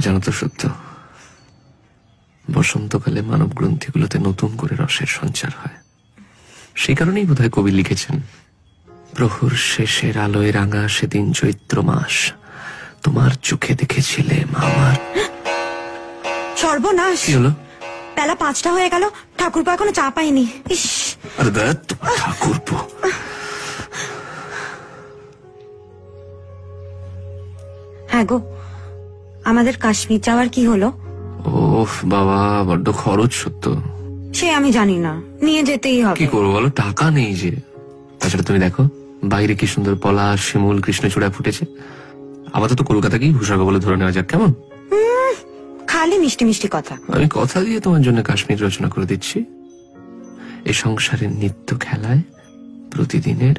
জানো তো সত্য, বসন্তকালে মানব গ্রন্থিগুলোতে নতুন করে রসের সঞ্চার হয়। সেই কারণেই বোধহয় কবি লিখেছেন, প্রহর শেষের আলোয় রাঙা সেদিন চৈত্র মাস, তোমার চোখে দেখেছিলে মামার। সর্বনাশ! কি হলো? বেলা 5টা হয়ে গেল, ঠাকুরপো এখনো চা পাইনি। ইস, আরে দেখ ঠাকুরপো। হ্যাঁ গো, আমাদের কাশ্মীর যাওয়ার কি হলো? ওফ বাবা, বড্ড খরচ সত্য। সে আমি জানি না, নিয়ে যেতেই হবে। কি করবো বলো, টাকা নেই যে। তাছাড়া তুমি দেখো বাইরে কি সুন্দর পলাশ, শিমুল, কৃষ্ণচূড়া ফুটেছে। আপাতত কলকাতাকেই ভূস্বর্গ বলে ধরে নেওয়া যাক, কেমন? খালি মিষ্টি মিষ্টি কথা। আমি কথা দিয়ে তোমার জন্য কাশ্মীর রচনা করে দিচ্ছি। এই সংসারের নিত্য খেলায় প্রতিদিনের